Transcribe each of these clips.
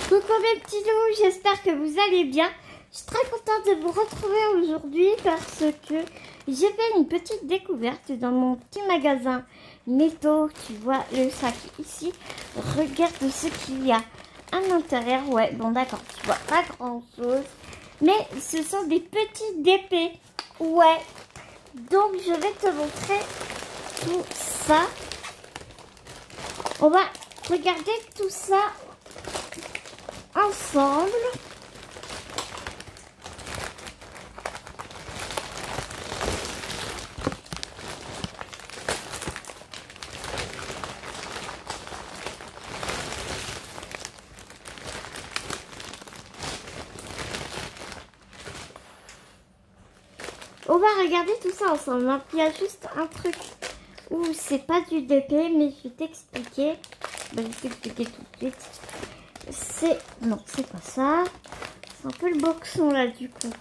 Coucou mes petits loups, j'espère que vous allez bien. Je suis très contente de vous retrouver aujourd'hui parce que j'ai fait une petite découverte dans mon petit magasin Netto. Tu vois le sac ici. Regarde ce qu'il y a à l'intérieur. Ouais, bon d'accord, tu vois pas grand chose. Mais ce sont des petites épées. Ouais. Donc je vais te montrer tout ça. On va regarder tout ça ensemble. On va regarder tout ça ensemble. Hein. Il y a juste un truc où c'est pas du DP, mais je vais t'expliquer. Je vais t'expliquer tout de suite. C'est... Non, c'est pas ça. C'est un peu le boxon là du coup.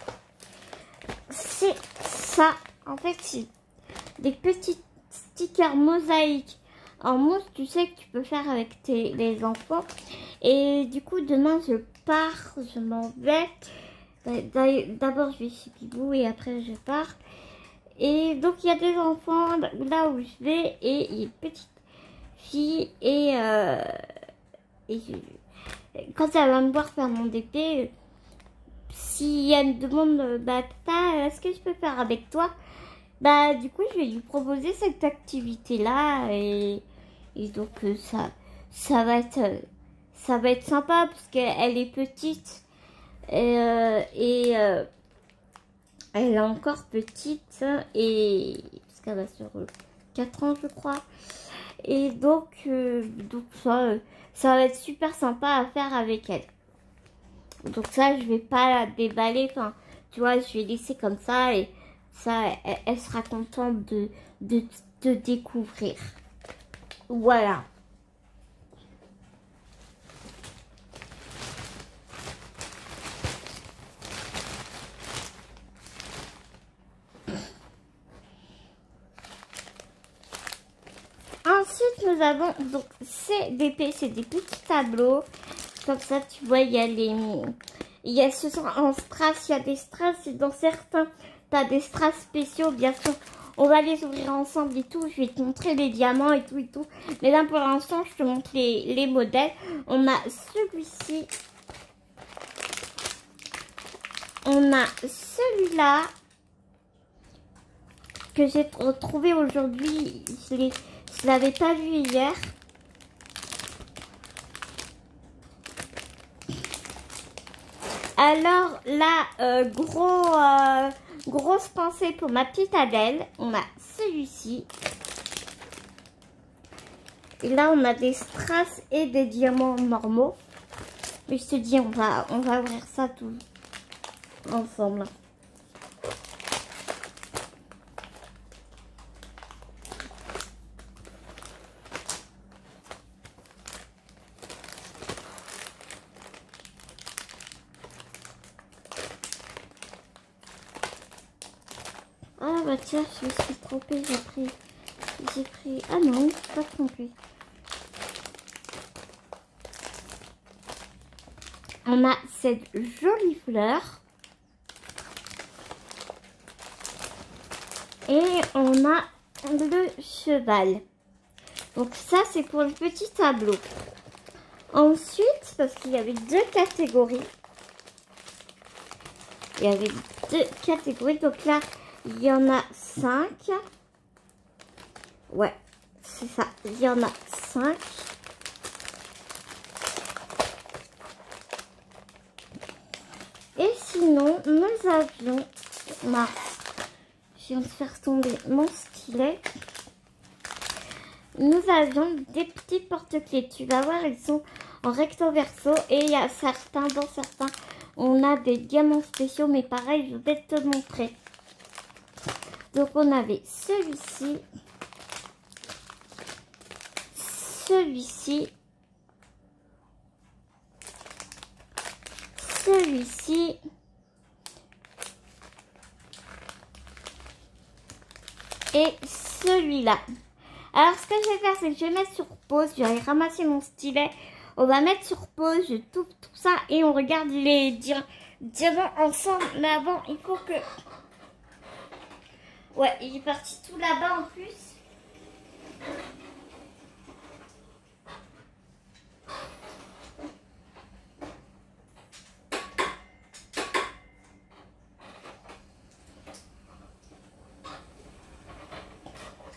C'est ça. En fait, c'est des petits stickers mosaïques en mousse. Tu sais que tu peux faire avec les enfants. Et du coup, demain, je pars. Je m'en vais. D'abord, je vais chez Pibou et après, je pars. Et donc, il y a des enfants là où je vais et il y a une petite fille. Et quand elle va me voir faire mon DP, si elle me demande, bah, papa, est-ce que je peux faire avec toi? Bah, du coup, je vais lui proposer cette activité-là. Et donc, ça va être sympa parce qu'elle est petite. Elle est encore petite et parce qu'elle va sur 4 ans je crois. Et donc ça va être super sympa à faire avec elle. Donc ça je vais pas la déballer, enfin tu vois, je vais laisser comme ça et ça elle sera contente de découvrir. Voilà. Ensuite, nous avons donc ces DP, c'est des petits tableaux. Comme ça, tu vois, il y a ce sont en strass, il y a des strass et dans certains, tu as des strass spéciaux, bien sûr. On va les ouvrir ensemble et tout. Je vais te montrer les diamants et tout et tout. Mais là, pour l'instant, je te montre les modèles. On a celui-ci. On a celui-là que j'ai retrouvé aujourd'hui. Je l'avais pas vu hier. Alors là, grosse pensée pour ma petite Adèle. On a celui-ci. Et là, on a des strass et des diamants normaux. Mais je te dis, on va ouvrir ça tout ensemble. Ah bah tiens, je me suis trompée, j'ai pris... Ah non, je ne suis pas trompée. On a cette jolie fleur. Et on a le cheval. Donc ça, c'est pour le petit tableau. Ensuite, parce qu'il y avait deux catégories. Il y avait deux catégories, donc là... Il y en a 5. Ouais, c'est ça. Il y en a 5. Et sinon, nous avions... Mince, je viens de faire tomber mon stylet. Nous avions des petits porte-clés. Tu vas voir, ils sont en recto verso. Et il y a certains, dans certains, on a des diamants spéciaux. Mais pareil, je vais te montrer. Donc, on avait celui-ci, celui-ci, celui-ci, et celui-là. Alors, ce que je vais faire, c'est que je vais mettre sur pause. Je vais aller ramasser mon stylet On va mettre sur pause, je tout ça et on regarde les diamants ensemble. Mais avant, il faut que... Ouais, il est parti tout là-bas en plus.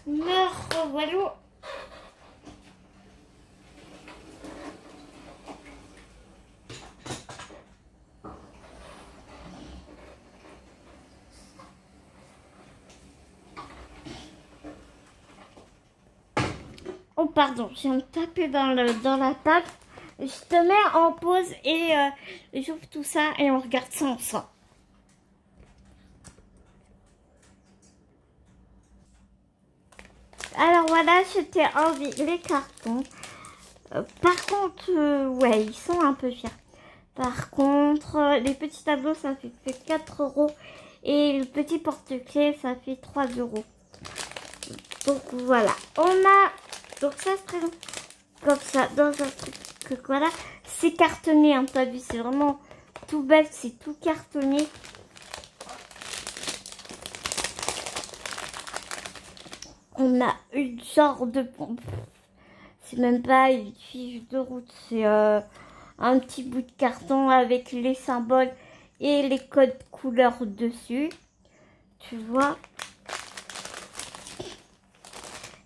Me revoilà. Oh pardon, je viens de taper dans la table. Je te mets en pause et j'ouvre tout ça et on regarde ça ensemble. Alors voilà, je t'ai enlevé les cartons. Par contre, ouais, ils sont un peu chers. Par contre, les petits tableaux, ça fait 4 €. Et le petit porte-clés, ça fait 3 €. Donc voilà, on a... Donc ça se présente comme ça, dans un truc que voilà. C'est cartonné, hein, t'as vu, c'est vraiment tout bête, c'est tout cartonné. On a une sorte de pompe. C'est même pas une fiche de route, c'est un petit bout de carton avec les symboles et les codes couleurs dessus. Tu vois,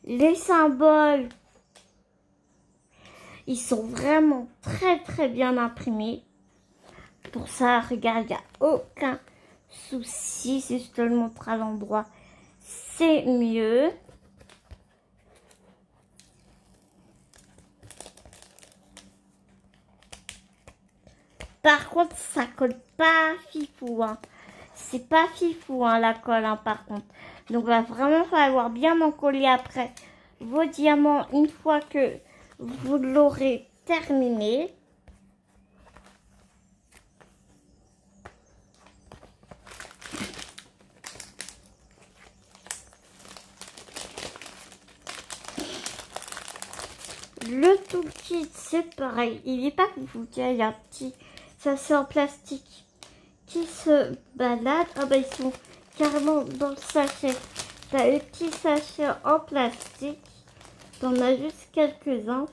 les symboles, ils sont vraiment très bien imprimés. Pour ça, regarde, il n'y a aucun souci. Si je te le montre à l'endroit, c'est mieux. Par contre, ça colle pas fifou, hein. C'est pas fifou, hein, la colle, hein, par contre. Donc, va vraiment falloir bien en coller après vos diamants une fois que vous l'aurez terminé. Le toolkit, c'est pareil. Il n'est pas fou. Il y a un petit... Ça, c'est en plastique qui se balade. Ah bah, ils sont carrément dans le sachet. T'as le petit sachet en plastique. T'en as juste quelques-uns.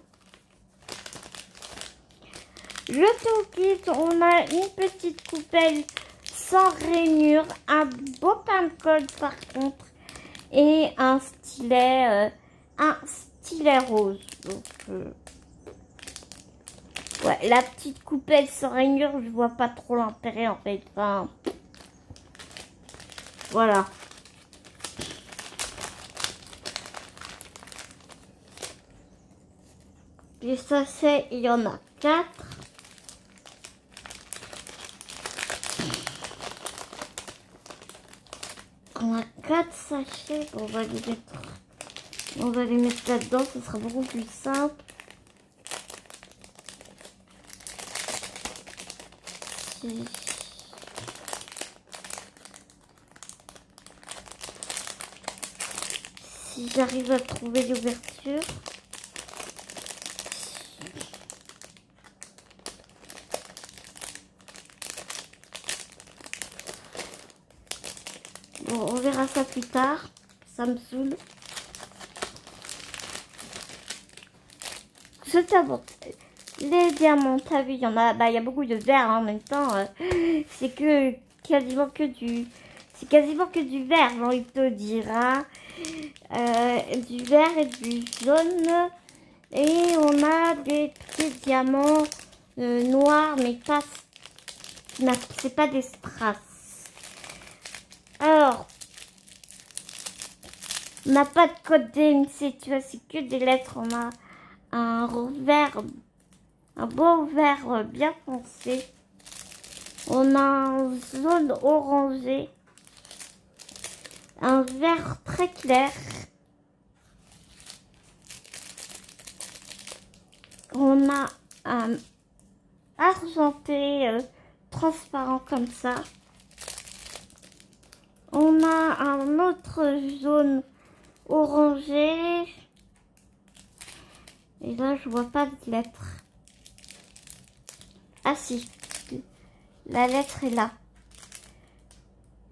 Le toolkit, on a une petite coupelle sans rainure. Un beau pain de colle par contre. Et un stylet rose. Donc, ouais, la petite coupelle sans rainure, je vois pas trop l'intérêt en fait. Enfin, voilà. Les sachets, il y en a 4. On a 4 sachets. On va les mettre là-dedans, ce sera beaucoup plus simple. Si j'arrive à trouver l'ouverture. Bon, on verra ça plus tard. Ça me saoule. Je t'avoue, les diamants, t'as vu, il y en a, bah, il y a beaucoup de vert en même temps. C'est quasiment que du vert, j'ai envie de te dire. Hein. Du vert et du jaune. Et on a des petits diamants noirs, mais pas, c'est pas des strass. Alors, on n'a pas de code DMC, tu vois, c'est que des lettres. On a un vert, un beau vert bien foncé. On a un jaune orangé, un vert très clair. On a un argenté transparent comme ça. On a un autre jaune orangé. Et là, je vois pas de lettres. Ah si, la lettre est là.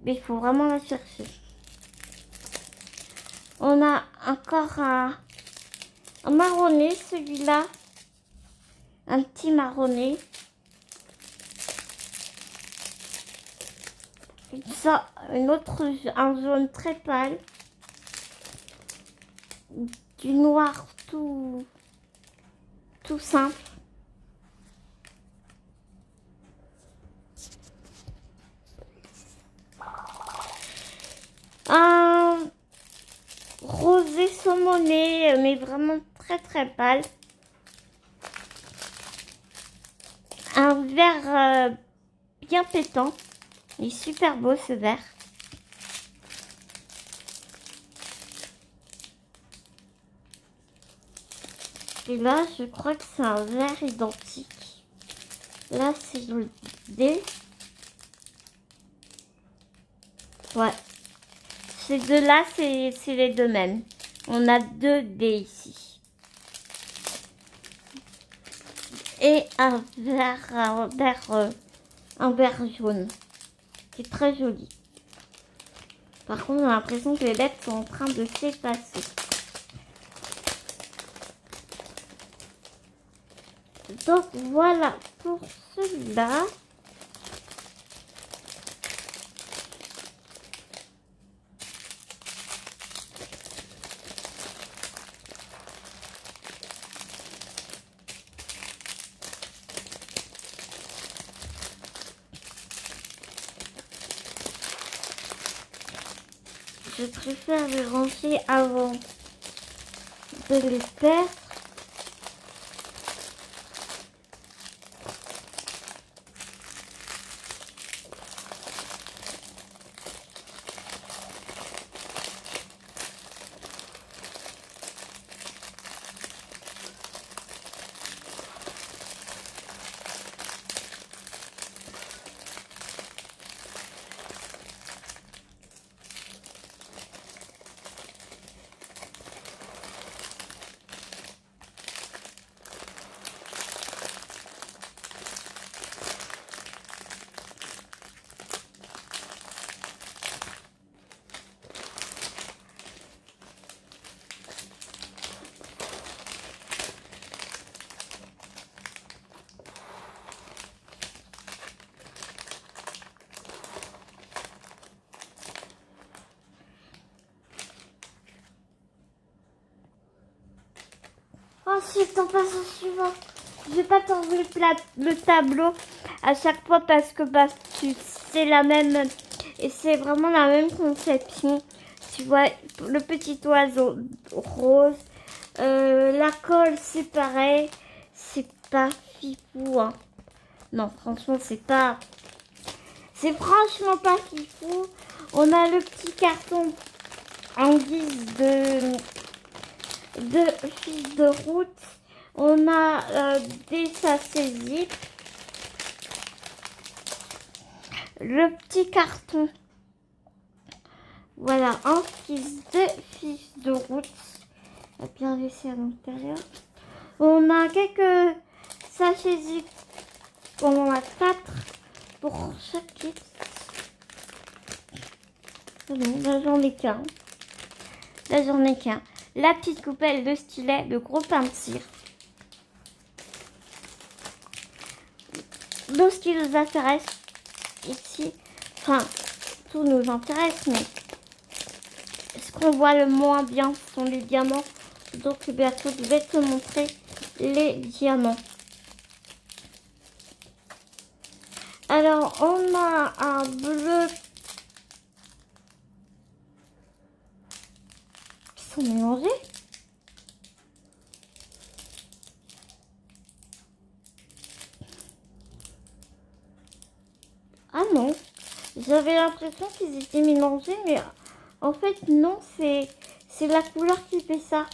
Mais il faut vraiment la chercher. On a encore un marronné, celui-là. Un petit marronné. Ça, un jaune très pâle. Du noir tout simple. Un rosé saumoné, mais vraiment très pâle. Un vert bien pétant. Il est super beau ce vert. Et là, je crois que c'est un vert identique. Là, c'est le D. Ouais. Ces deux-là, c'est les deux mêmes. On a deux D ici. Et un vert jaune. C'est très joli. Par contre, on a l'impression que les lettres sont en train de s'effacer. Donc voilà pour celui-là. Je préfère les ranger avant de les perdre. Ensuite, on passe au suivant. Je vais pas t'enlever le tableau à chaque fois parce que c'est la même et c'est vraiment la même conception. Tu vois, le petit oiseau rose, la colle c'est pareil, c'est pas fifou. Hein. Non, franchement, c'est franchement pas fifou. On a le petit carton en guise de fiches de route. On a des sachets zip. Le petit carton. Voilà, en guise de fiches de route. On va bien laisser à l'intérieur. On a quelques sachets zip. On en a 4 pour chaque kit. Non, là j'en ai qu'un. Là j'en ai qu'un. La petite coupelle de stylet, le gros pain de cire. Donc ce qui nous intéresse ici, enfin tout nous intéresse, mais ce qu'on voit le moins bien sont les diamants. Donc bientôt je vais te montrer les diamants. Alors on a un bleu qui sont mélangés. Ah non, j'avais l'impression qu'ils étaient mélangés, mais en fait non, c'est la couleur qui fait ça.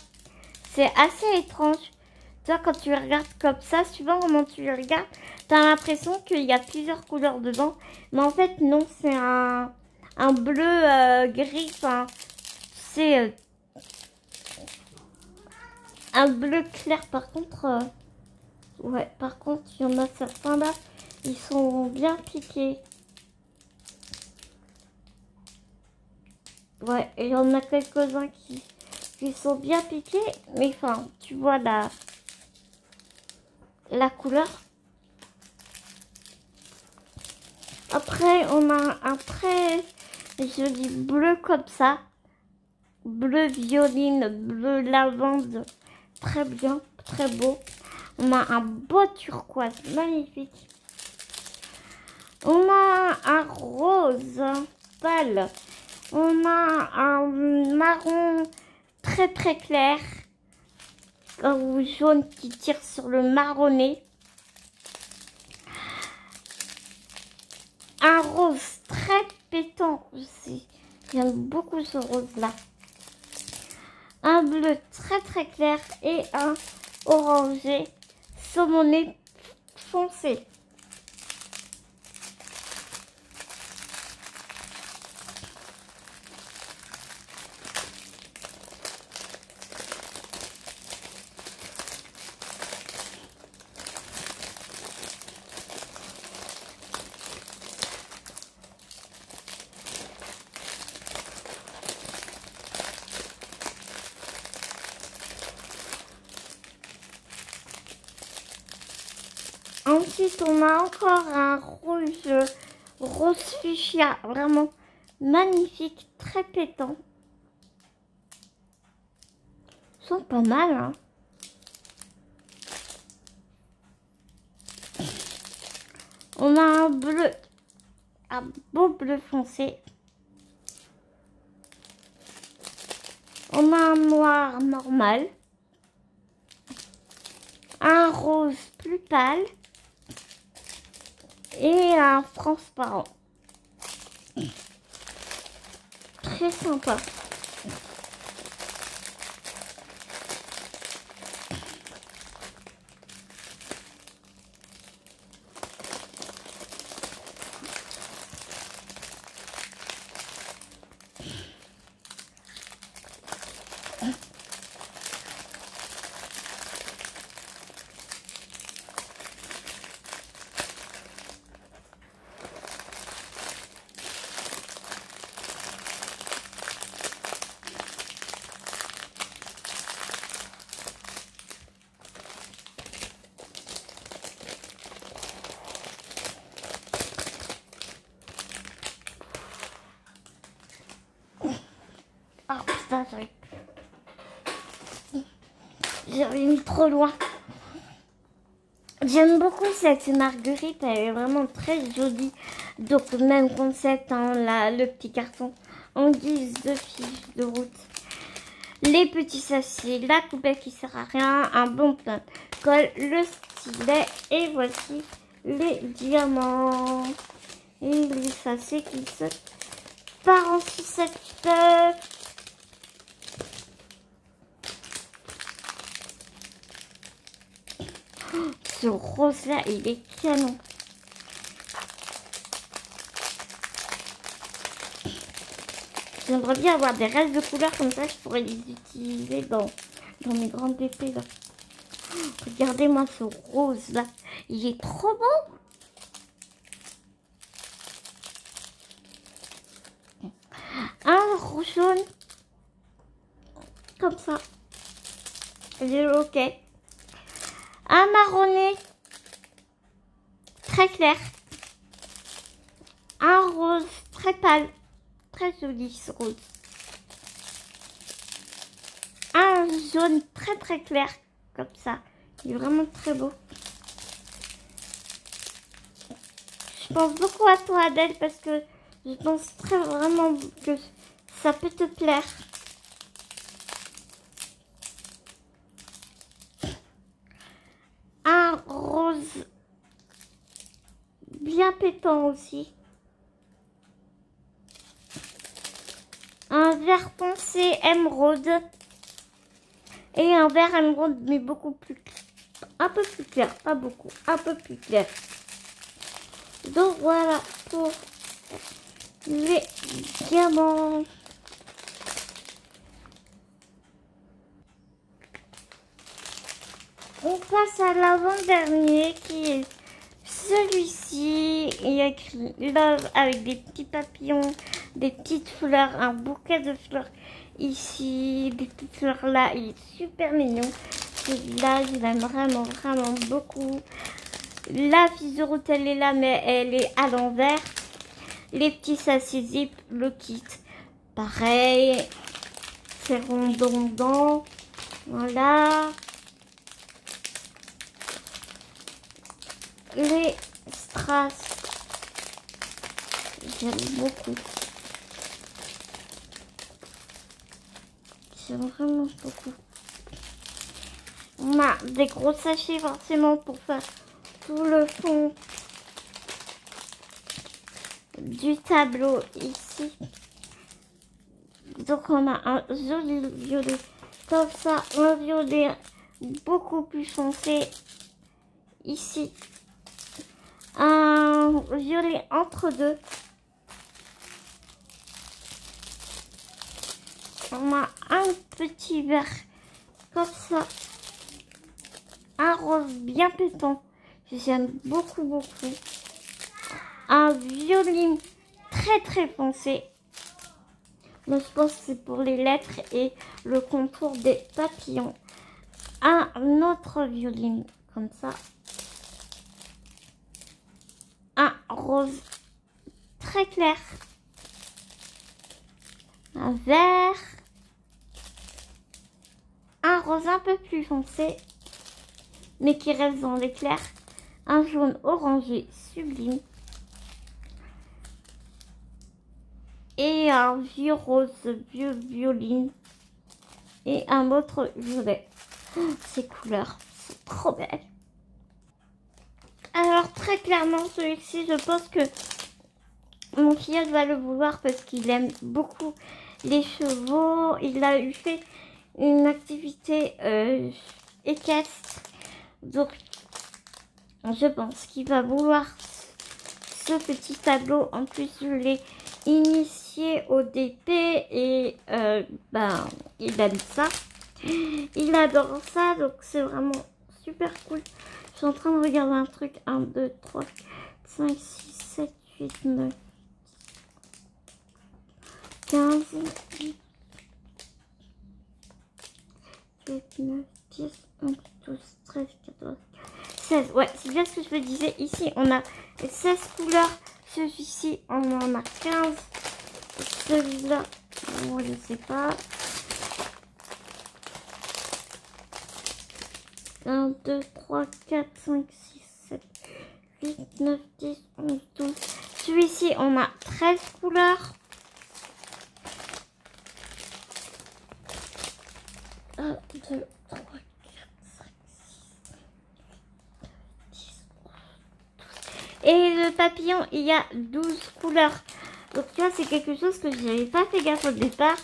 C'est assez étrange. Tu vois, quand tu regardes comme ça, suivant comment tu regardes, tu as l'impression qu'il y a plusieurs couleurs dedans. Mais en fait non, c'est un bleu gris, enfin, c'est un bleu clair. Par contre, ouais, par contre, il y en a certains là, Ils sont bien piqués. Ouais, il y en a quelques-uns qui sont bien piqués, mais enfin, tu vois la couleur. Après, on a un très joli bleu comme ça. Bleu violine, bleu lavande. Très bien, très beau. On a un beau turquoise, magnifique. On a un rose pâle. On a un marron très très clair. Ou jaune qui tire sur le marronné. Un rose très pétant aussi. J'aime beaucoup ce rose là. Un bleu très très clair et un orangé saumoné foncé. Ensuite, on a encore un rouge rose fuchsia, vraiment magnifique, très pétant. Ils sont pas mal, hein. On a un bleu, un beau bleu foncé. On a un noir normal. Un rose plus pâle. Et un transparent. Très sympa. Oh putain, j'avais mis trop loin. J'aime beaucoup cette marguerite, elle est vraiment très jolie. Donc même concept, hein, le petit carton en guise de fiche de route. Les petits sachets, la coupelle qui sert à rien, un bon plein de colle, le stylet et voici les diamants. Et les sachets qui se partent en sucette. Ce rose là, il est canon. J'aimerais bien avoir des restes de couleurs comme ça, je pourrais les utiliser dans mes grandes épées là. Regardez-moi ce rose là, il est trop beau. Un rouge jaune, comme ça. Il est ok. Un marronné, très clair. Un rose très pâle, très joli ce rose. Un jaune très très clair, comme ça. Il est vraiment très beau. Je pense beaucoup à toi Adèle parce que je pense très vraiment que ça peut te plaire. Un rose bien pétant aussi. Un vert foncé émeraude. Et un vert émeraude mais beaucoup plus clair. Un peu plus clair, pas beaucoup, un peu plus clair. Donc voilà pour les diamants. On passe à l'avant-dernier qui est ce celui-ci, il y a écrit Love avec des petits papillons, des petites fleurs, un bouquet de fleurs ici, des petites fleurs là. Il est super mignon. Celui-là, je l'aime vraiment, vraiment beaucoup. La fiche de route, elle est là, mais elle est à l'envers. Les petits sachets zip, le kit. Pareil, c'est redondant. Voilà. Les strass, j'aime beaucoup. J'aime vraiment beaucoup. On a des gros sachets forcément pour faire tout le fond du tableau ici. Donc on a un joli violet comme ça, un violet beaucoup plus foncé ici, un violet entre deux. On a un petit vert comme ça, un rose bien pétant, j'aime beaucoup beaucoup, un violet très foncé. Donc, je pense que c'est pour les lettres et le contour des papillons. Un autre violet comme ça, un rose très clair, un vert, un rose un peu plus foncé mais qui reste dans l'éclair, un jaune orangé sublime et un vieux rose, vieux violine et un autre violet. Ces couleurs sont trop belles. Alors très clairement celui-ci, je pense que mon filleul va le vouloir parce qu'il aime beaucoup les chevaux. Il a eu fait une activité équestre, donc je pense qu'il va vouloir ce petit tableau. En plus je l'ai initié au DP et il aime ça, il adore ça, donc c'est vraiment super cool. Je suis en train de regarder un truc. 1, 2, 3, 5, 6, 7, 8, 9, 15, 8, 9, 10, 11, 12, 13, 14, 16. Ouais, c'est bien ce que je me disais. Ici, on a 16 couleurs. Celui-ci, on en a 15. Celui-là, bon, je sais pas. 1, 2, 3, 4, 5, 6, 7, 8, 9, 10, 11, 12. Celui-ci, on a 13 couleurs. 1, 2, 3, 4, 5, 6, 10, 11, 12. Et le papillon, il y a 12 couleurs. Donc tu vois, c'est quelque chose que je n'avais pas fait gaffe au départ.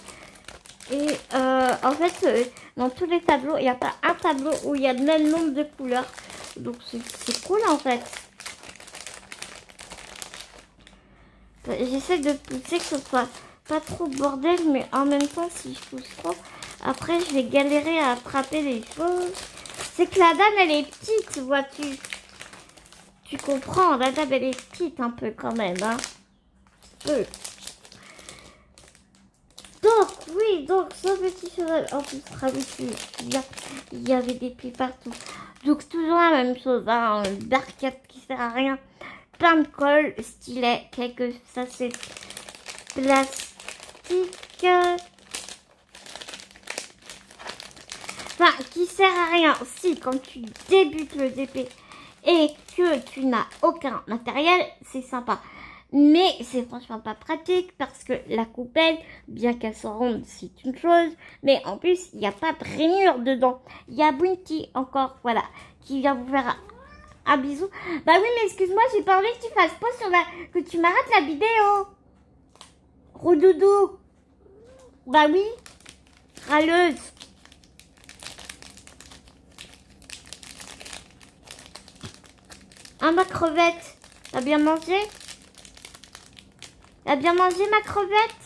Et en fait, dans tous les tableaux, il n'y a pas un tableau où il y a le même nombre de couleurs. Donc c'est cool en fait. J'essaie de pousser que ce soit pas trop bordel, mais en même temps, si je pousse trop, après je vais galérer à attraper les choses. C'est que la dame, elle est petite, vois-tu. Tu comprends, la dame, elle est petite un peu quand même, hein. Donc, oui, donc ce petit cheval, en plus, il y avait des plis partout. Donc, toujours la même chose, hein, barquette qui sert à rien, plein de colle, stylet, quelques sachets plastique, enfin, qui sert à rien si quand tu débutes le DP et que tu n'as aucun matériel, c'est sympa. Mais c'est franchement pas pratique parce que la coupelle, bien qu'elle soit ronde, c'est une chose. Mais en plus, il n'y a pas de rainure dedans. Il y a Bounty encore, voilà, qui vient vous faire un bisou. Bah oui, mais excuse-moi, j'ai pas envie que tu fasses pause sur que tu m'arrêtes la vidéo. Roudoudou. Bah oui, râleuse. Ma crevette. T'as bien mangé? T'as bien mangé ma crevette?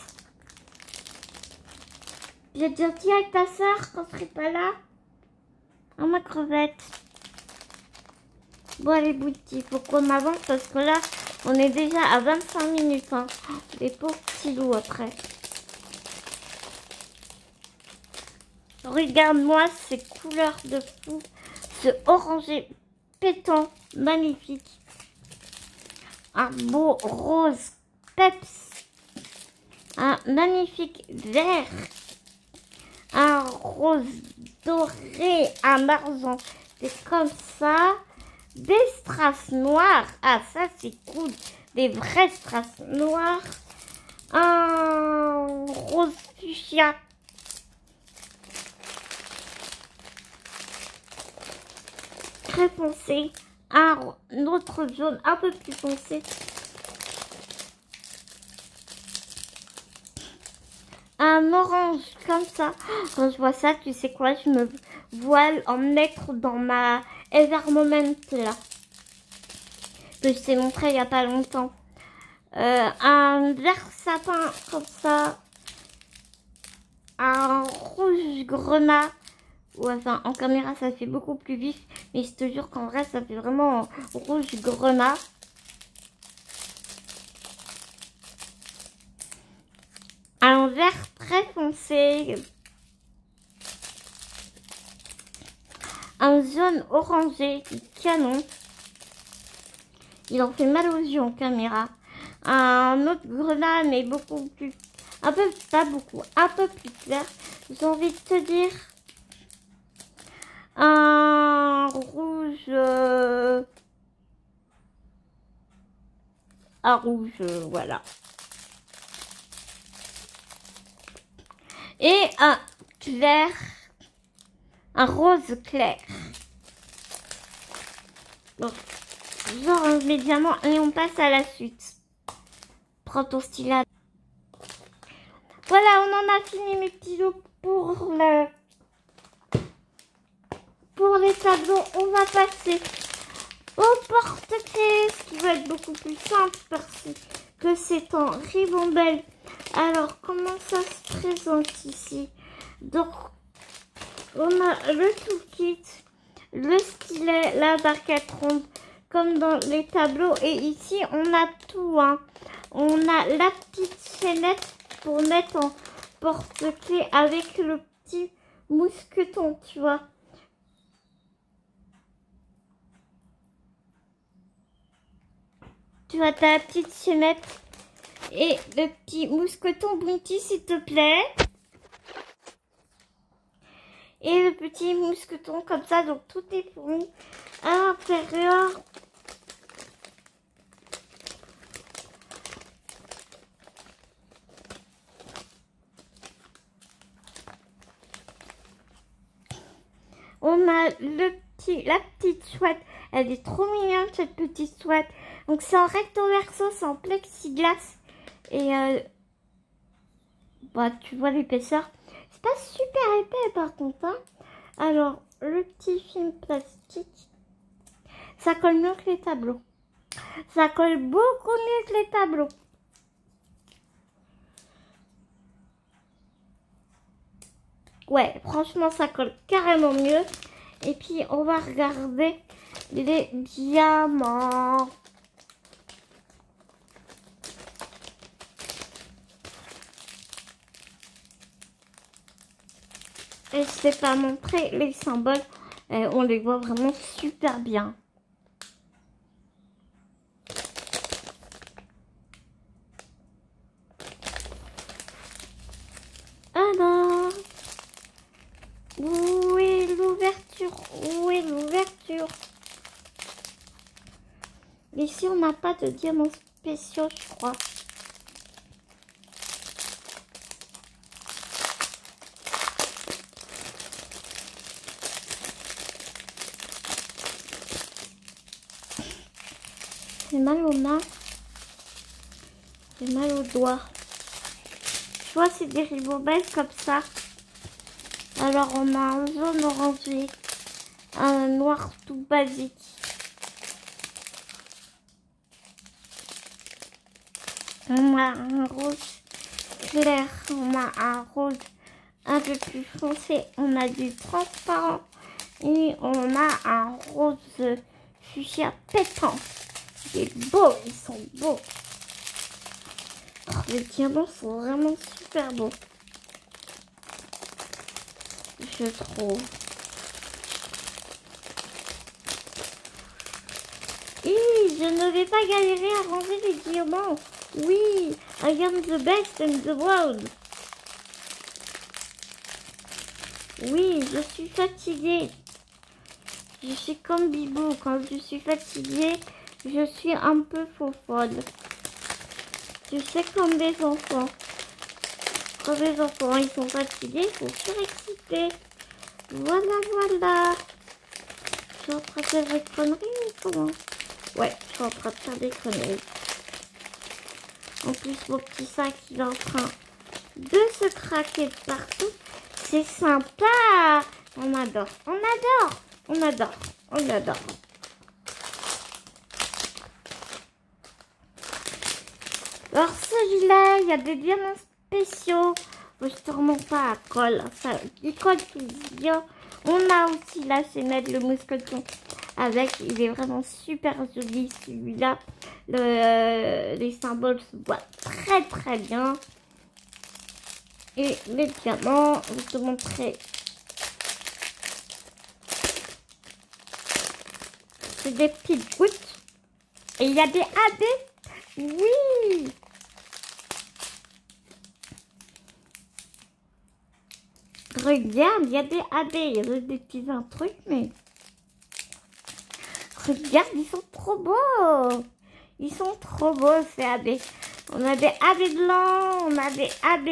J'ai déjà dit avec ta soeur quand je serai pas là. Ma crevette. Bon, allez, Bouti, il faut qu'on avance parce que là, on est déjà à 25 minutes. Hein. Les pauvres petits loups après. Regarde-moi ces couleurs de fou. Ce orangé pétant, magnifique. Un beau rose peps. Un magnifique vert. Un rose doré, un argent. C'est comme ça. Des strass noires. Ah, ça c'est cool. Des vraies strass noires. Un rose fuchsia. Très foncé. Un autre jaune un peu plus foncé. Un orange comme ça. Quand je vois ça, tu sais quoi, je me voile en mettre dans ma Evermoment là. Que je t'ai montré il n'y a pas longtemps. Un vert sapin comme ça. Un rouge grenat. Ouais, enfin, en caméra, ça fait beaucoup plus vif. Mais je te jure qu'en vrai, ça fait vraiment rouge grenat. Un vert très foncé. Un jaune orangé canon. Il en fait mal aux yeux en caméra. Un autre grenat, mais beaucoup plus... Un peu, pas beaucoup, un peu plus clair. J'ai envie de te dire... Un rouge... Un rouge, voilà. Et un clair... Un rose clair. Donc, genre mes diamants et on passe à la suite. Prends ton stylet. Voilà, on en a fini mes petits loups pour les tableaux. On va passer au porte-clés, ce qui va être beaucoup plus simple parce que c'est en ribambelle. Alors, comment ça se présente ici? Donc, on a le toolkit, le stylet, la barquette ronde, comme dans les tableaux. Et ici, on a tout. Hein. On a la petite chaînette pour mettre en porte-clés avec le petit mousqueton, tu vois. Tu vois ta petite chaînette et le petit mousqueton Bounty, s'il te plaît. Et le petit mousqueton comme ça, donc tout est fourni à l'intérieur. On a la petite chouette. Elle est trop mignonne, cette petite chouette. Donc c'est en recto verso, c'est en plexiglas. Et bah, tu vois l'épaisseur. C'est pas super épais par contre. Hein. Alors, le petit film plastique. Ça colle mieux que les tableaux. Ça colle beaucoup mieux que les tableaux. Ouais, franchement, ça colle carrément mieux. Et puis, on va regarder les diamants. Et je sais pas montrer les symboles. On les voit vraiment super bien. Alors, où est l'ouverture? Où est l'ouverture? Ici, on n'a pas de diamants spéciaux, je crois. J'ai mal aux mains. J'ai mal aux doigts. Tu vois, c'est des ribambelles comme ça. Alors, on a un jaune orangé, un noir tout basique. On a un rose clair, on a un rose un peu plus foncé, on a du transparent et on a un rose fuchsia pétant. Il est beau, ils sont beaux. Oh, les diamants sont vraiment super beaux. Je trouve. Je ne vais pas galérer à ranger les diamants. Oui, I am the best in the world. Oui, je suis fatiguée. Je suis comme Bibou. Quand je suis fatiguée, je suis un peu folle. Tu sais, comme les enfants. Quand les enfants ils sont fatigués, ils sont surexcités. Voilà, voilà. Je suis en train de faire des conneries ou comment? Ouais, je suis en train de faire des conneries. En plus, mon petit sac, il est en train de se craquer partout. C'est sympa. On adore, on adore, on adore, on adore. Alors celui-là, il y a des diamants spéciaux. Faut sûrement pas à colle. Ça, il colle tout bien. On a aussi la chaînette, le mousqueton avec. Il est vraiment super joli celui-là. Les symboles se voient très très bien. Et les diamants, je vais te montrer. C'est des petites gouttes. Et il y a des AB. Oui. Regarde, il y a des AB. Il y a des petits trucs, mais... Regarde, ils sont trop beaux. Ils sont trop beaux, ces AB. On a des AB blancs, on a des AB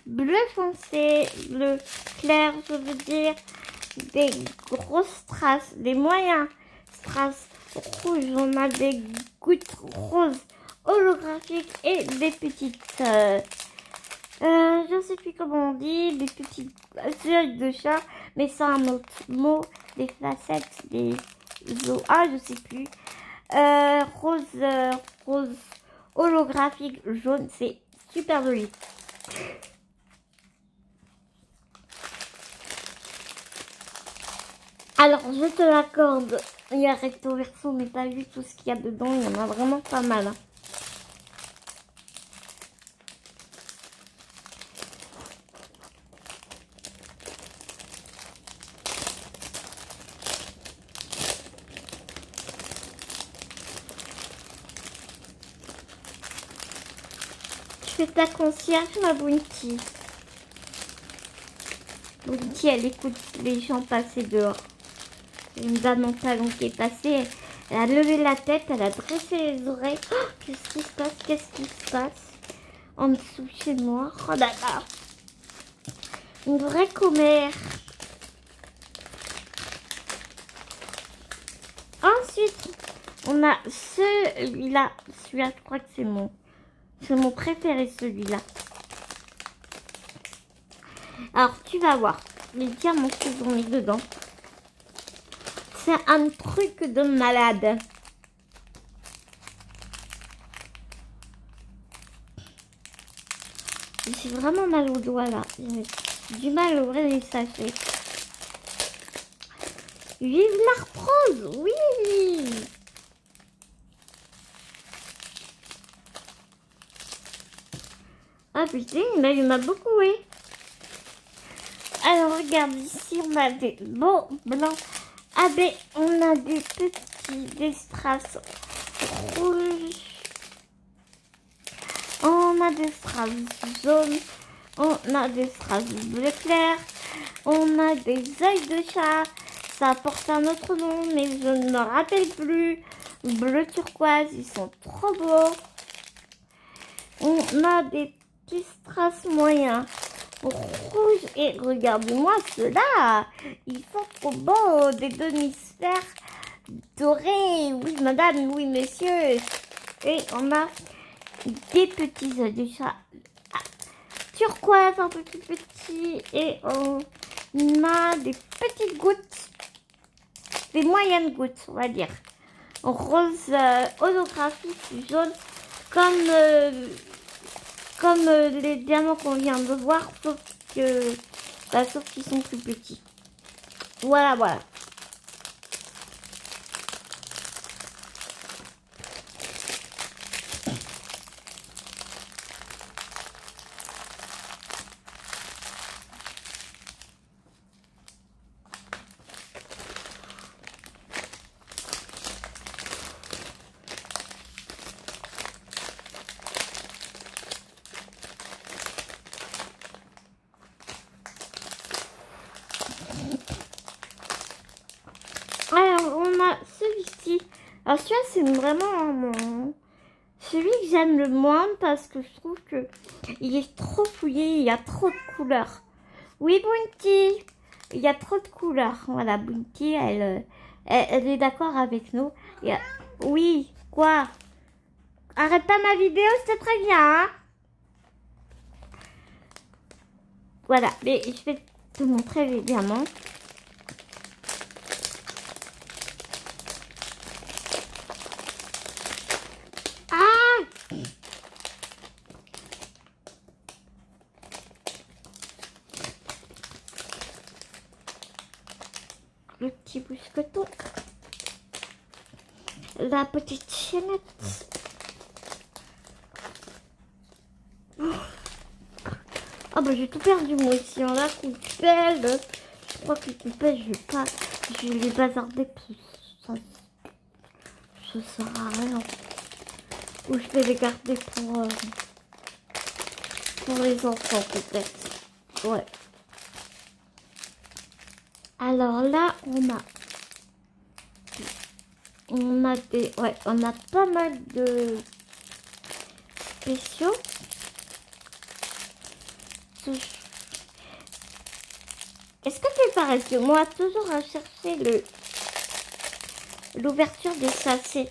bleu foncé, bleu clair, je veux dire. Des grosses strass, des moyens strass rouges. On a des gouttes roses holographiques et des petites... je ne sais plus comment on dit, des petites yeux de chat, mais c'est un autre mot, des facettes, des os, ah je sais plus, rose holographique jaune, c'est super joli. Alors je te l'accorde, il y a recto verso, mais t'as vu tout ce qu'il y a dedans, il y en a vraiment pas mal. Hein. Je fais ta concierge, ma Bounty. Bounty, elle écoute les gens passer dehors. Une dame en talon qui est passée. Elle a levé la tête, elle a dressé les oreilles. Oh, qu'est-ce qui se passe? Qu'est-ce qui se passe? En dessous chez moi. Oh là là. Une vraie commère. Ensuite, on a celui-là. Celui-là, je crois que c'est mon préféré, celui-là. Alors, tu vas voir. Les diamants qu'ils ont mis dedans. C'est un truc de malade. J'ai vraiment mal au doigt, là. J'ai du mal à ouvrir les sachets. Vive l'art rose, oui. Ah putain, là il m'a beaucoup, oui. Alors regarde, ici on a des beaux blancs. Ah ben, on a des petits strass rouges. On a des strass jaunes. On a des strass bleu clair. On a des œils de chat. Ça porte un autre nom, mais je ne me rappelle plus. Bleu turquoise, ils sont trop beaux. On a des petits strass moyens. Rouge et regardez-moi ceux-là, ils sont trop beaux, des demi-sphères dorés, oui madame, oui monsieur. Et on a des petits œufs de chat turquoise un peu plus petits et on a des petites gouttes, des moyennes gouttes on va dire, rose holographique jaune comme les diamants qu'on vient de voir, sauf qu'ils sont plus petits. Voilà, voilà. c'est vraiment celui que j'aime le moins parce que je trouve que il est trop fouillé, il y a trop de couleurs. Oui, Bounty, il y a trop de couleurs. Voilà, Bounty, elle est d'accord avec nous. Oui, quoi? Arrête pas ma vidéo, c'est très bien, hein? Voilà, mais je vais te montrer les diamants. Ah! Le petit mousqueton. La petite chaînette. Ah bah j'ai tout perdu moi ici, hein. La coupelle. Je crois que les coupelles, je vais les bazarder ça sert à rien. Ou je vais les garder pour les enfants peut-être. Ouais. Alors là on a pas mal de spéciaux. Est-ce que tu es pareil que moi, toujours à chercher l'ouverture des sachets?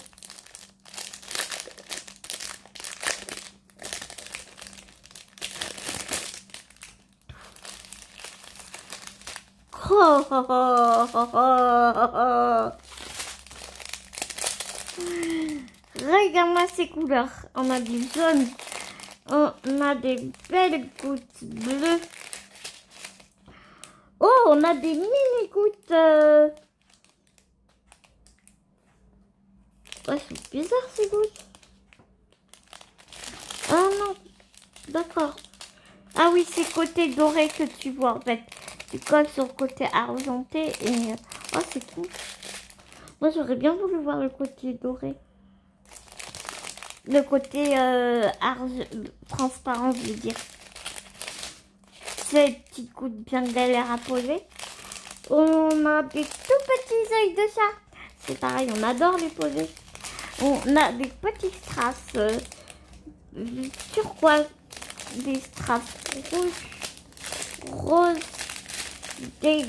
Oh, oh, oh, oh, oh, oh. Regarde-moi ces couleurs. On a du jaune. On a des belles gouttes bleues. Oh, on a des mini gouttes. Ouais, c'est bizarre ces gouttes. Ah non, d'accord. Ah oui, c'est côté doré que tu vois en fait. Tu colles sur le côté argenté et... Oh, c'est cool. Moi, j'aurais bien voulu voir le côté doré. Le côté transparent, je veux dire. Ces petites gouttes bien galères à poser. On a des tout petits œils de chat. C'est pareil, on adore les poser. On a des petites strass turquoise, des strass rouges, roses, des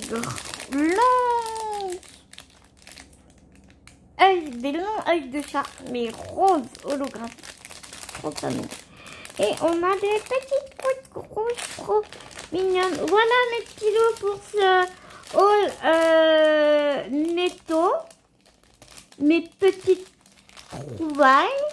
longs œils de chat, mais roses holographiques. Trop canon. Et on a des petites gouttes rouges trop mignonnes. Voilà mes petits lots pour ce haul netto. Mes petites trouvailles.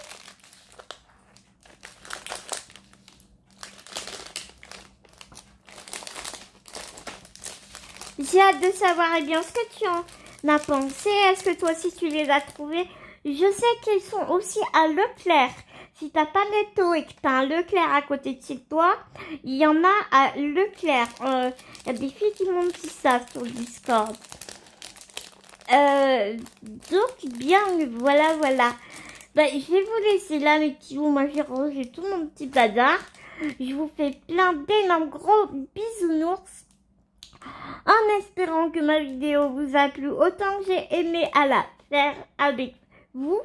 J'ai hâte de savoir bien ce que tu en as pensé. Est-ce que toi aussi tu les as trouvés? Je sais qu'ils sont aussi à Leclerc. Si t'as pas Netto et que t'as un Leclerc à côté de chez toi, il y en a à Leclerc. Il y a des filles qui m'ont dit ça sur le Discord. Donc bien, voilà. Bah, je vais vous laisser là mes petits loups. Moi j'ai rangé tout mon petit bazar. Je vous fais plein d'énormes gros bisounours. En espérant que ma vidéo vous a plu autant que j'ai aimé à la faire avec vous.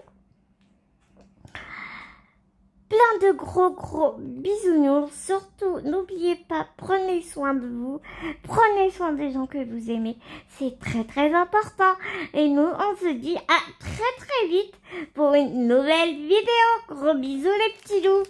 Plein de gros bisounours. Surtout, n'oubliez pas, prenez soin de vous. Prenez soin des gens que vous aimez. C'est très important. Et nous, on se dit à très vite pour une nouvelle vidéo. Gros bisous les petits loups.